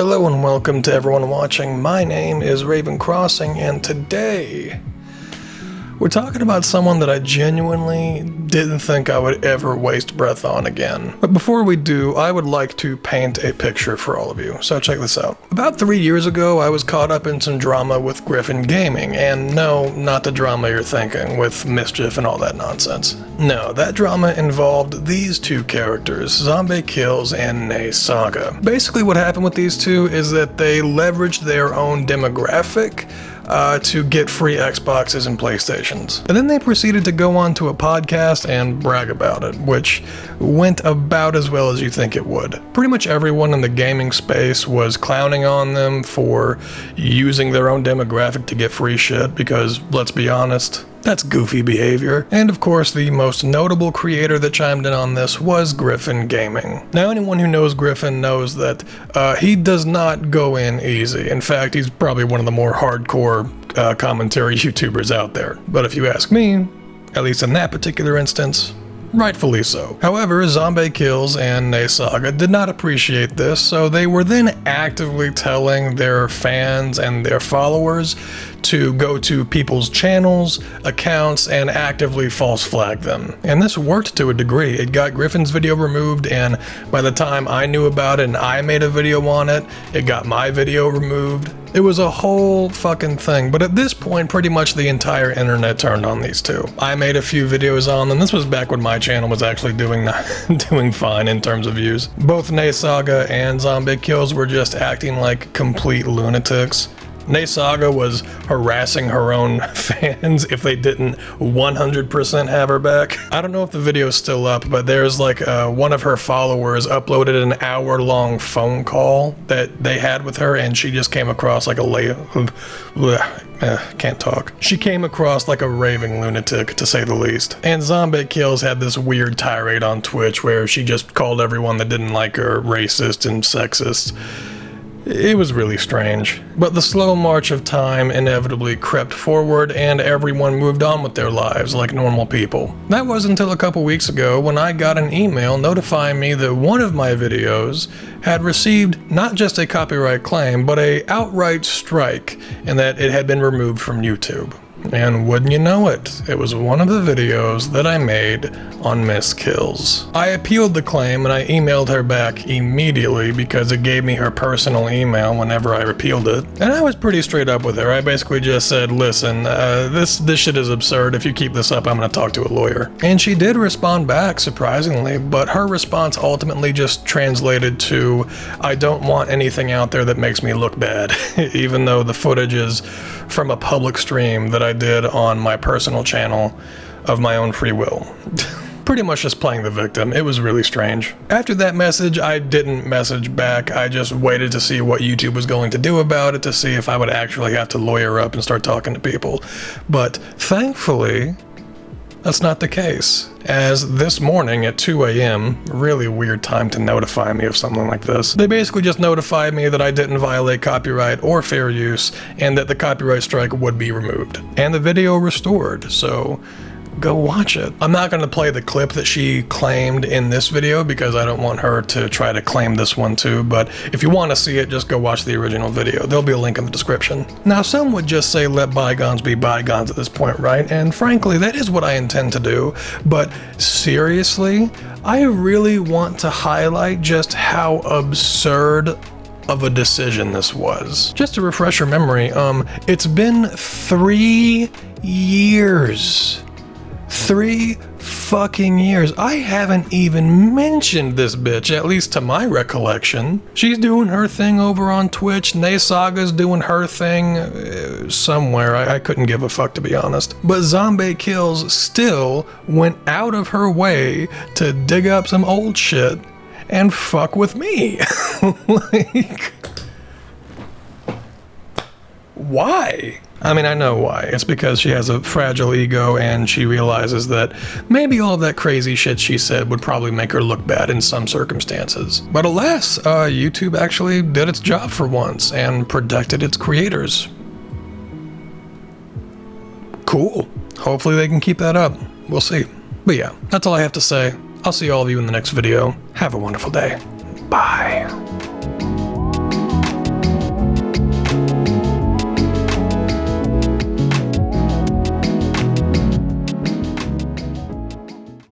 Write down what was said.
Hello and welcome to everyone watching. My name is Raven Crossing, and today we're talking about someone that I genuinely didn't think I would ever waste breath on again. But before we do, I would like to paint a picture for all of you, so check this out. About 3 years ago, I was caught up in some drama with Griffin Gaming, and no, not the drama you're thinking, with mischief and all that nonsense. No, that drama involved these two characters, Zombaekillz and Saga. Basically what happened with these two is that they leveraged their own demographic to get free Xboxes and PlayStations. And then they proceeded to go on to a podcast and brag about it, which went about as well as you think it would. Pretty much everyone in the gaming space was clowning on them for using their own demographic to get free shit, because, let's be honest, that's goofy behavior. And of course, the most notable creator that chimed in on this was Griffin Gaming. Now, anyone who knows Griffin knows that he does not go in easy. In fact, he's probably one of the more hardcore commentary YouTubers out there. But if you ask me, at least in that particular instance, rightfully so. However, Zombaekillz and Saga did not appreciate this, so they were then actively telling their fans and their followers to go to people's channels, accounts, and actively false flag them. And this worked to a degree. It got Griffin's video removed, and by the time I knew about it and I made a video on it, it got my video removed. It was a whole fucking thing, but at this point, pretty much the entire internet turned on these two. I made a few videos on them. This was back when my channel was actually doing fine in terms of views. Both Saga and Zombaekillz were just acting like complete lunatics. Saga was harassing her own fans if they didn't 100% have her back. I don't know if the video's still up, but there's like one of her followers uploaded an hour-long phone call that they had with her, and she just came across like can't talk. She came across like a raving lunatic, to say the least. And Zombaekillz had this weird tirade on Twitch where she just called everyone that didn't like her racist and sexist. It was really strange. But the slow march of time inevitably crept forward, and everyone moved on with their lives like normal people. That was until a couple weeks ago when I got an email notifying me that one of my videos had received not just a copyright claim, but an outright strike, and that it had been removed from YouTube. And wouldn't you know it, it was one of the videos that I made on Miss Kills. I appealed the claim and I emailed her back immediately because it gave me her personal email whenever I appealed it. And I was pretty straight up with her. I basically just said, listen, this shit is absurd. If you keep this up, I'm gonna talk to a lawyer. And she did respond back, surprisingly, but her response ultimately just translated to, I don't want anything out there that makes me look bad, even though the footage is from a public stream that I did on my personal channel of my own free will. Pretty much just playing the victim. It was really strange. After that message, I didn't message back. I just waited to see what YouTube was going to do about it, to see if I would actually have to lawyer up and start talking to people. But thankfully, that's not the case. As this morning at 2 a.m., really weird time to notify me of something like this, they basically just notified me that I didn't violate copyright or fair use, and that the copyright strike would be removed. And the video restored, so go watch it. I'm not going to play the clip that she claimed in this video because I don't want her to try to claim this one too, but if you want to see it, just go watch the original video. There'll be a link in the description. Now, some would just say let bygones be bygones at this point, right? And frankly, that is what I intend to do, but seriously, I really want to highlight just how absurd of a decision this was. Just to refresh your memory, it's been 3 years. 3 fucking years. I haven't even mentioned this bitch, at least to my recollection. She's doing her thing over on Twitch. Saga's doing her thing somewhere. I couldn't give a fuck, to be honest. But Zombaekillz still went out of her way to dig up some old shit and fuck with me. Like, why? I mean, I know why. It's because she has a fragile ego and she realizes that maybe all that crazy shit she said would probably make her look bad in some circumstances. But alas, YouTube actually did its job for once and protected its creators. Cool. Hopefully they can keep that up. We'll see. But yeah, that's all I have to say. I'll see all of you in the next video. Have a wonderful day. Bye.